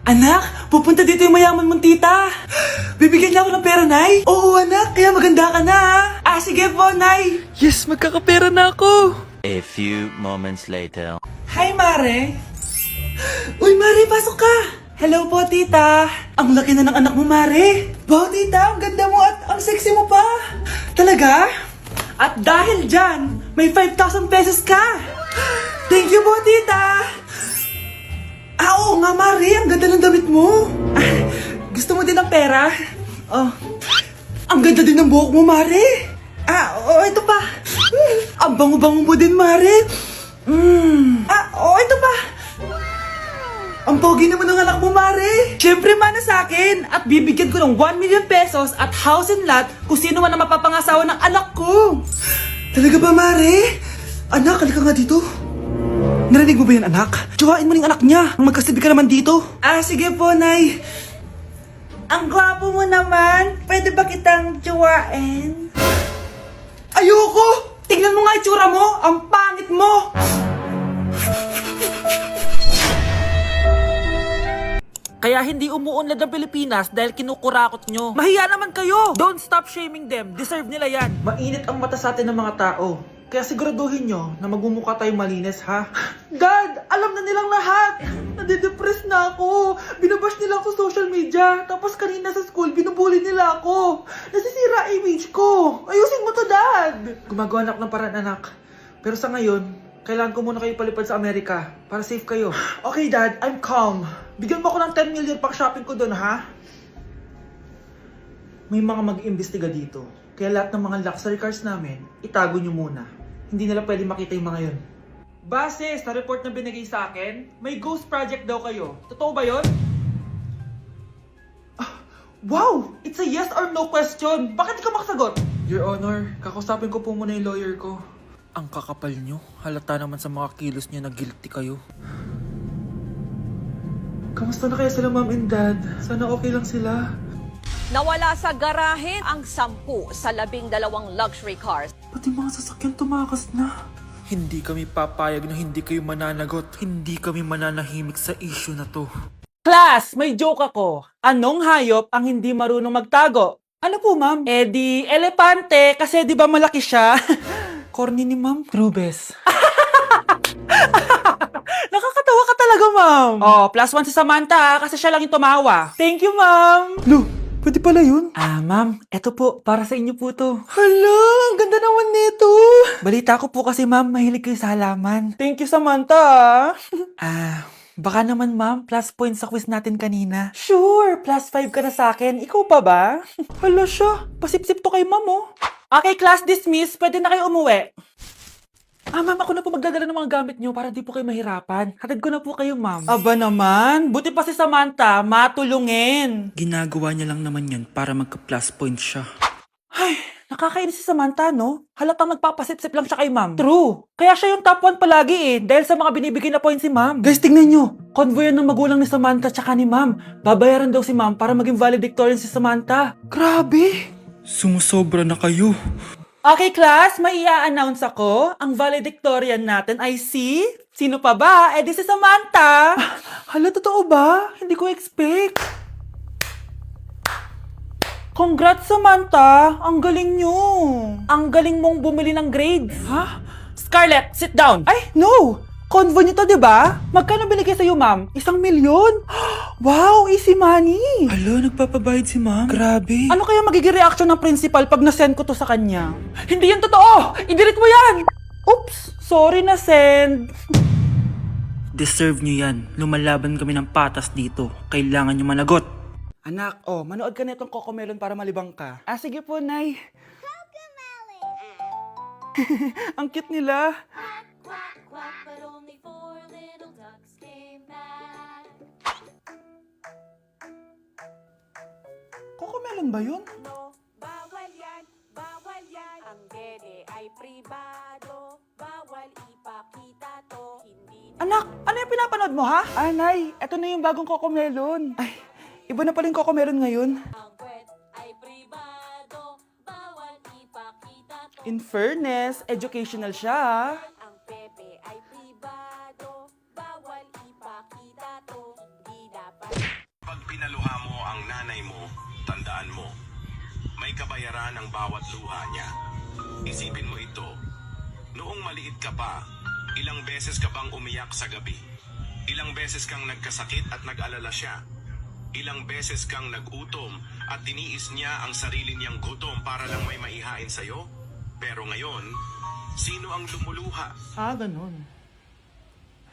Anak, pupunta dito yung mayaman mong tita. Bibigyan niya ako ng pera, Nay. Oo, anak, kaya maganda ka na. Sige po, Nay. Yes, magkakapera na ako. A few moments later. Hi, Mare. Uy, Mare, pasok ka. Hello po, tita. Ang laki na ng anak mo, Mare. Wow, tita, ang ganda mo at ang sexy mo pa. Talaga? At dahil dyan, may 5,000 pesos ka. Thank you po, tita. Oo nga, Mare, ang ganda ng damit mo. Gusto mo din ng pera? Oh, ang ganda din ng buhok mo, Mare. Ito pa. Ang bango-bango mo din, Mare. Ito pa. Ang pogi naman ng anak mo, Mare. Siyempre, mana sa akin. At bibigyan ko ng 1 million pesos at house and lot kung sino man ang mapapangasawa ng anak ko. Talaga ba, Mare? Anak, halika nga dito. Narinig mo ba yan, anak? Tsuhain mo rin anak niya. Magkasibi ka naman dito. Sige po, Nay. Ang gwapo mo naman. Pwede ba kitang tsuhain? Ayoko! Tingnan mo nga itsura mo. Ang pangit mo. Kaya hindi umuunlad ang Pilipinas dahil kinukurakot nyo. Mahiya naman kayo! Don't stop shaming them. Deserve nila yan. Mainit ang mata sa atin ng mga tao. Kaya siguraduhin nyo na magmumukha tayo malinis, ha? Dad! Alam na nilang lahat! Nadidepress na ako! Binabash nila ako sa social media. Tapos kanina sa school, binubuli nila ako. Nasisira image ko. Ayusin mo to, Dad! Gumagawa na ako ng paraan, anak. Pero sa ngayon, kailangan ko muna kayo palipad sa Amerika para safe kayo. Okay, Dad. I'm calm. Bigyan mo ako ng 10 million pang shopping ko doon, ha? May mga mag-iimbestiga dito. Kaya lahat ng mga luxury cars namin, itago nyo muna. Hindi nila pwede makita yung mga yun. Base sa report na binigay sa akin, may ghost project daw kayo. Totoo ba yun? Wow! It's a yes or no question. Bakit di ka makasagot? Your Honor, kakusapin ko po muna yung lawyer ko. Ang kakapal nyo. Halata naman sa mga kilos nyo na guilty kayo. Kamusta na kaya sila, Mom and Dad? Sana okay lang sila. Nawala sa garahe ang 10 sa 12 luxury cars. Pati mga sasakyan tumakas na. Hindi kami papayag na hindi kayo mananagot. Hindi kami mananahimik sa issue na to. Class, may joke ako. Anong hayop ang hindi marunong magtago? Ano po, ma'am? Di elepante kasi di ba malaki siya? Corny ni ma'am. Rubes. Nakakatawa ka talaga, ma'am. +1 si Samantha kasi siya lang yung tumawa. Thank you, ma'am. Lu, pwede pala yun? Ma'am, eto po, para sa inyo po to. Hala, ang ganda naman nito. Balita ko po kasi, ma'am, mahilig kayo sa halaman. Thank you, Samantha. Baka naman, ma'am, plus points sa quiz natin kanina. Sure, +5 ka na sa akin. Ikaw pa ba? Hala siya, pasip-sip to kay ma'am, oh. Okay, class dismiss. Pwede na kayo umuwi. Ma'am, ako na po magdadala ng mga gamit nyo para di po kayo mahirapan. Hatid ko na po kayo, ma'am. Aba naman, buti pa si Samantha, matulungin. Ginagawa niya lang naman yan para magka-plus point siya. Ay, nakakainis si Samantha, no? Halatang nagpapasip-sip lang siya kay ma'am. True. Kaya siya yung top 1 palagi dahil sa mga binibigay na points si ma'am. Guys, tingnan nyo. Convoy yan ng magulang ni Samantha tsaka ni ma'am. Babayaran daw si ma'am para maging valedictorian si Samantha. Grabe. Sumusobra na kayo. Okay, class, may i-announce ako. Ang valedictorian natin ay si... Sino pa ba? Di si Samantha. Hala, totoo ba? Hindi ko expect. Congrats, Samantha. Ang galing nyo. Ang galing mong bumili ng grades. Ha? Scarlett, sit down. Ay, no. Convo nyo to, diba? Magkano binigay sa'yo, ma'am? 1 milyon? Wow, easy money. Hala, nagpapabayad si ma'am. Grabe. Ano kaya magiging reaction ng principal pag nasend ko to sa kanya? Hindi yan totoo! I-delete mo yan! Oops, sorry na send. Deserve nyo yan. Lumalaban kami ng patas dito. Kailangan nyo managot. Anak, manood ka na itong Cocomelon para malibang ka. Sige po, Nay. Ang cute nila. Quack, quack, but only 4 little ducks came back. Cocomelon ba yun? No, bawal yan. Ang dede ay pribado. Bawal ipakita to. Hindi Anak, ano yung pinapanood mo, ha? Nay, eto na yung bagong Cocomelon. Ay, iba na pala yung Cocomelon ngayon. ang kwet ay pribado. Bawal ipakita to. In fairness, educational siya. Ang pepe ay pribado. Bawal ipakita to. Hindi dapat nanay mo, tandaan mo, may kabayaran ang bawat luha niya. Isipin mo ito, noong maliit ka pa, ilang beses ka bang umiyak sa gabi? Ilang beses kang nagkasakit at nag-alala siya? Ilang beses kang nagutom at tiniis niya ang sarili niyang gutom para lang may maihain sa'yo? Pero ngayon, sino ang lumuluha? Ganun.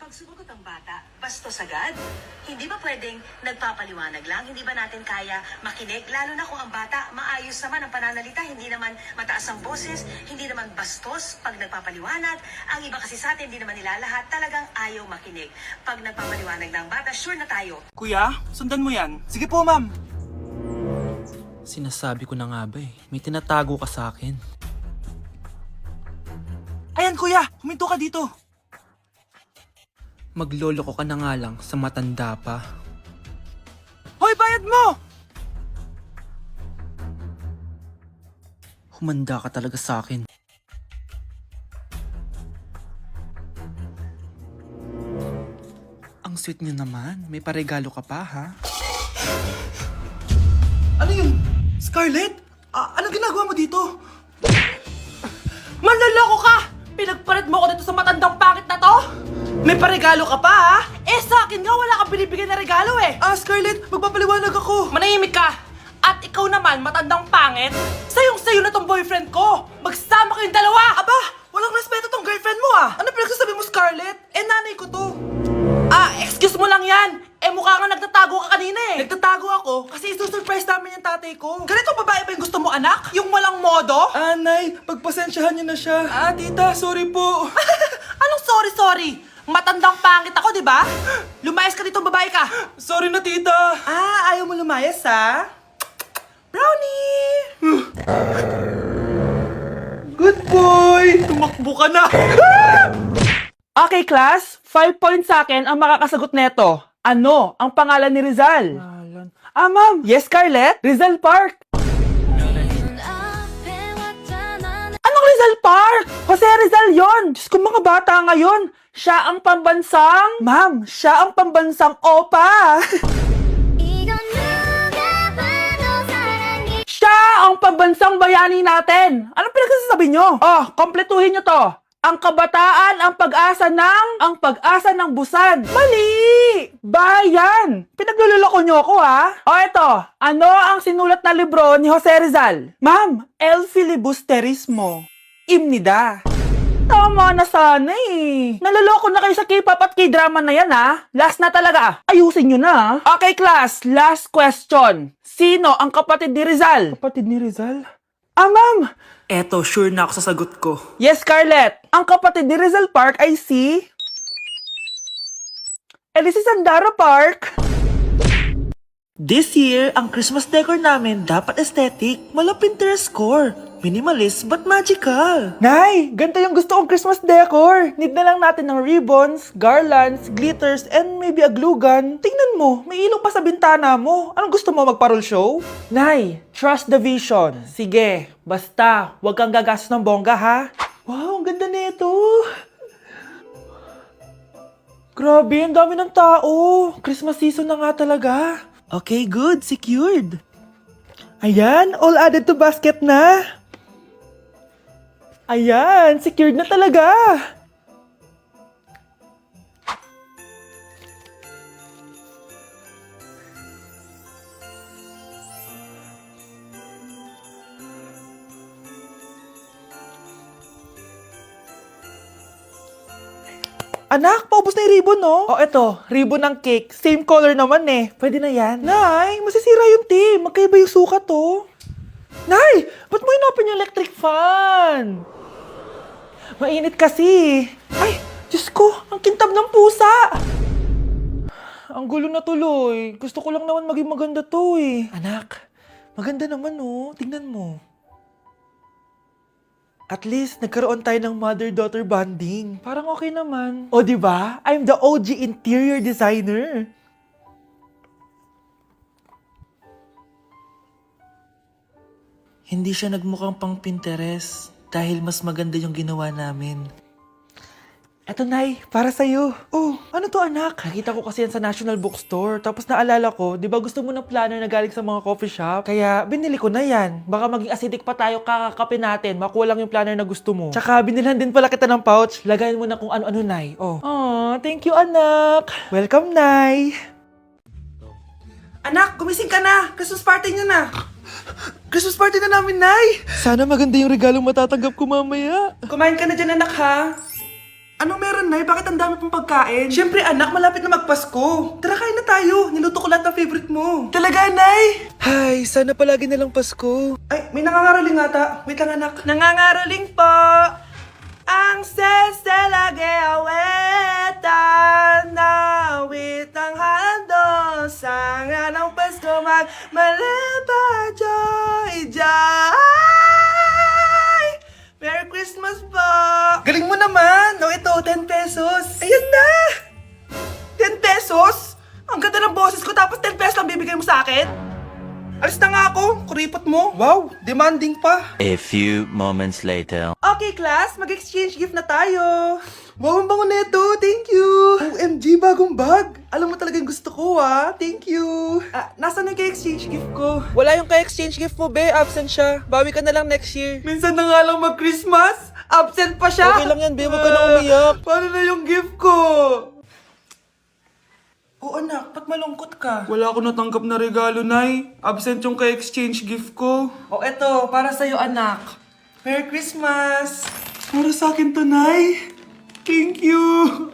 Pag sumagot ang bata, bastos agad. Hindi ba pwedeng nagpapaliwanag lang? Hindi ba natin kaya makinig? Lalo na kung ang bata maayos naman ang pananalita, hindi naman mataas ang boses, hindi naman bastos pag nagpapaliwanag. Ang iba kasi sa atin, hindi naman nila lahat talagang ayaw makinig. Pag nagpapaliwanag ng bata, sure na tayo. Kuya, sundan mo yan. Sige po, ma'am. Sinasabi ko na nga ba may tinatago ka sa akin. Ayan kuya, huminto ka dito. Magloloko ka na nga lang sa matanda pa. Hoy, bayad mo! Humanda ka talaga sa akin. Ang sweet niyo naman. May paregalo ka pa, ha? Ano yun? Scarlett? Anong ginagawa mo dito? Manloloko ka! Pinagpalit mo ko dito sa matandang pangit na to? May paregalo ka pa, ha? Sa akin nga, wala kang binibigyan na regalo, Scarlett, magpapaliwanag ako. Manahimik ka! At ikaw naman, matandang pangit, sayong-sayo na tong boyfriend ko! Magsama kayong dalawa! Aba, walang respeto tong girlfriend mo, Ano pinagsasabi mo, Scarlett? Nanay ko to. Excuse mo lang yan! Mukha kang nagtatago ka kanina, Nagtatago ako kasi isusurprise namin yung tatay ko. Ganito babae ba yung gusto mo, anak? Yung walang modo? Nay, pagpasensyahan niyo na siya. Tita, sorry po. Anong sorry? Matandang pangit ako, di ba? Lumayas ka dito, babae ka. Sorry na, tita. Ayaw mo lumayas, ha? Brownie! Good boy! Tumakbo ka na. Okay, class. 5 points sa akin ang makakasagot neto. Ano ang pangalan ni Rizal? Ma'am. Yes, Scarlett? Rizal Park. Anong Rizal Park? Jose Rizal yon. Diyos ko, mga bata ngayon. Siya ang pambansang... Ma'am, siya ang pambansang opa. Siya ang pambansang bayani natin. Anong pinagsasabi nyo? Kompletuhin nyo to. Ang kabataan, ang pag-asa ng busan. Mali! Bayan! Pinagluloko nyo ako, ha? Eto. Ano ang sinulat na libro ni Jose Rizal? Ma'am, El Filibusterismo. Imnida. Tama na sana, Naloloko na kayo sa K-pop at K-drama na yan, ha? Last na talaga. Ayusin nyo na, Okay, class. Last question. Sino ang kapatid ni Rizal? Kapatid ni Rizal? Ma'am! Eto, sure na ako sa sagot ko. Yes, Scarlett. Ang kapatid ni Rizal Park ay si... si Sandara Park. This year, ang Christmas decor namin dapat aesthetic. Mala Pinterest score. Minimalist but magical. Nay, ganito yung gusto kong Christmas decor. Need na lang natin ng ribbons, garlands, glitters, and maybe a glue gun. Tingnan mo, may ilaw pa sa bintana mo. Anong gusto mo, mag-parol show? Nay, trust the vision. Sige, basta, huwag kang gagastos ng bongga, ha? Wow, ang ganda nito. Grabe, ang dami ng tao. Christmas season na nga talaga. Okay, good. Secured. Ayan, all added to basket na. Ayan, secured na talaga. Anak, paubos na yung ribbon, no? Eto, ribbon ng cake. Same color naman, Pwede na yan. Nay, masisira yung team. Magkaiba yung sukat, oh. Nay, ba't mo inopin yung electric fan? Mainit kasi. Ay, Diyos ko, ang kintab ng pusa. Ang gulo na tuloy. Gusto ko lang naman maging maganda to, Anak, maganda naman, oh. Tingnan mo. At least, nagkaroon tayo ng mother-daughter bonding. Parang okay naman. O, di ba? I'm the OG interior designer. Hindi siya nagmukhang pang Pinterest dahil mas maganda yung ginawa namin. Eto, Nay, para sa'yo. Oh, ano to, anak? Nakita ko kasi yan sa National Bookstore. Tapos naalala ko, di ba gusto mo ng planner na galing sa mga coffee shop? Kaya binili ko na yan. Baka maging acidic pa tayo kakakapin natin. Makuha lang yung planner na gusto mo. Tsaka binilhan din pala kita ng pouch. Lagayan mo na kung ano-ano, Nay. Oh. Aw, thank you, anak. Welcome, Nay. Anak, gumising ka na. Christmas party niyo na. Christmas party na namin, Nay. Sana maganda yung regalong matatanggap ko mamaya. Kumain ka na dyan, anak, ha? Anong meron, Nay? Bakit ang dami pong pagkain? Siyempre, anak, malapit na magpasko. Tara, kain na tayo. Niluto ko lahat ng favorite mo. Talaga, Nay? Ay, sana palagi na lang Pasko. Ay, may nangangaraling ata. Wait lang, anak. Nangangaraling po. Ang seselage awetan na witang hando sa nga ng Pasko magmalaba joy joy. Merry Christmas po! Galing mo naman! No, ito, 10 pesos. Ayan na! 10 pesos? Ang ganda ng boses ko tapos 10 pesos lang bibigay mo sa akin? Alis na nga ako, kuripot mo. Wow, demanding pa. A few moments later. Okay, class, mag-exchange gift na tayo. Wow, ang bango neto. Thank you. OMG, bagong bag. Alam mo talaga yung gusto ko, ah. Thank you. Nasaan yung kay-exchange gift ko? Wala yung kay-exchange gift mo, be. Absent siya. Bawi ka na lang next year. Minsan na nga lang mag-Christmas. Absent pa siya. Okay lang yan, be. Huwag ka na umiyak. Paano na yung gift ko? Oh, anak, ba't malungkot ka? Wala ako natanggap na regalo, Nay. Absent yung kay-exchange gift ko. Oh, eto, para sa'yo, anak. Merry Christmas! Para sa akin to, Nay. Thank you!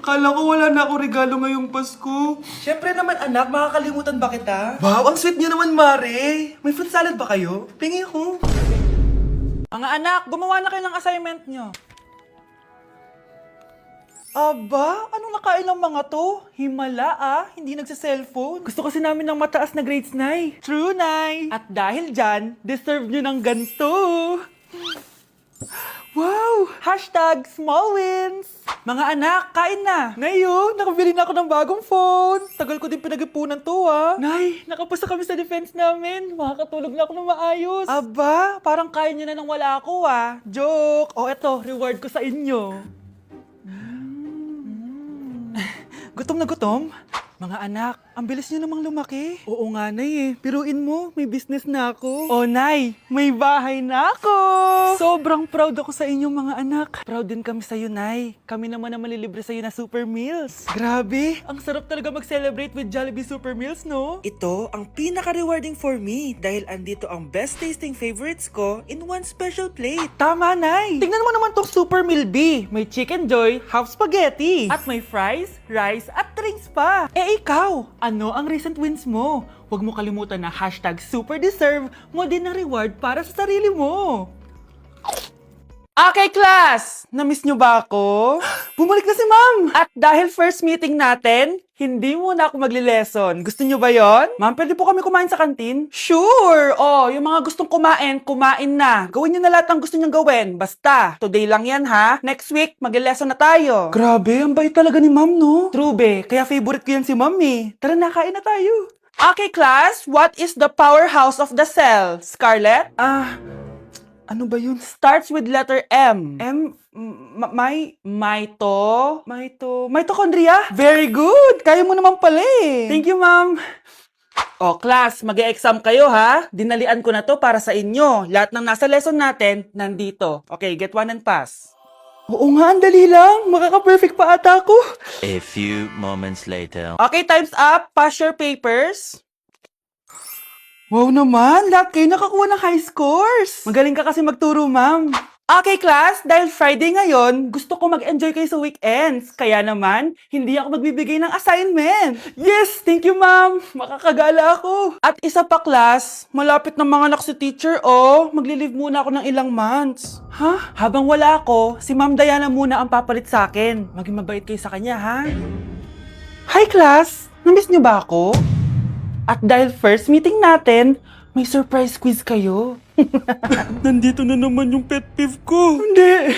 Akala ko wala na ako regalo ngayong Pasko. Siyempre naman, anak, makakalimutan ba kita? Wow, ang sweet niyo naman, Mare. May fruit salad ba kayo? Pingi ko. Mga anak, gumawa na kayo ng assignment nyo. Aba, anong nakain ng mga to? Himala hindi nagsa-cellphone. Gusto kasi namin ng mataas na grades, Nay. True, Nay. At dahil dyan, deserve nyo ng ganito. Wow! Hashtag small wins! Mga anak, kain na! Ngayon, nakabili na ako ng bagong phone. Tagal ko din pinag-ipunan to, Nay, nakapasa kami sa defense namin. Makakatulog na ako ng maayos. Aba, parang kaya nyo na nang wala ako, Joke! O eto, reward ko sa inyo. Gutom na gutom? Mga anak, ang bilis niyo namang lumaki. Oo nga, Nay, Piruin mo, may business na ako. Oh, Nay, may bahay na ako! Sobrang proud ako sa inyong mga anak. Proud din kami sa'yo, Nay. Kami naman na malilibre sa'yo na Super Meals. Grabe, ang sarap talaga mag-celebrate with Jollibee Super Meals, no? Ito ang pinaka-rewarding for me dahil andito ang best tasting favorites ko in one special plate. Tama, Nay! Tingnan mo naman tong Super Meal B. May Chicken Joy, half spaghetti. At may fries, rice, at drinks pa. Ikaw, ano ang recent wins mo? Huwag mo kalimutan na hashtag superdeserve mo din ng reward para sa sarili mo. Okay, class! Namiss nyo ba ako? Bumalik na si Ma'am! At dahil first meeting natin, hindi muna ako magli-lesson. Gusto nyo ba yon? Ma'am, pwede po kami kumain sa kantin? Sure! Oh, yung mga gustong kumain, kumain na. Gawin nyo na lahat ng gusto nyo gawin. Basta, today lang yan, ha? Next week, magli-lesson na tayo. Grabe, ang bait talaga ni Ma'am, no? True, be. Kaya favorite ko yan si Ma'am, eh. Tara na, kain na tayo. Okay, class. What is the powerhouse of the cell? Scarlett? Ano ba yun? Starts with letter M. Mitochondria? Very good! Kaya mo naman pala eh. Thank you, Ma'am. O, class, mag-e-exam kayo, ha? Dinalian ko na to para sa inyo. Lahat ng nasa lesson natin, nandito. Okay, get one and pass. Oo nga, ang dali lang. Makaka-perfect pa ata ako. A few moments later. Okay, time's up. Pass your papers. Wow naman, lahat kayo nakakuha ng high scores. Magaling ka kasi magturo, Ma'am. Okay, class, dahil Friday ngayon, gusto ko mag-enjoy kayo sa weekends. Kaya naman, hindi ako magbibigay ng assignment. Yes, thank you, Ma'am. Makakagala ako. At isa pa, class, malapit na mga anak si teacher, magli-leave muna ako ng ilang months. Ha? Habang wala ako, si Ma'am Diana muna ang papalit sa akin. Maging mabait kayo sa kanya, ha? Hi, class. Namiss niyo ba ako? At dahil first meeting natin, may surprise quiz kayo. Nandito na naman yung pet peeve ko. Hindi!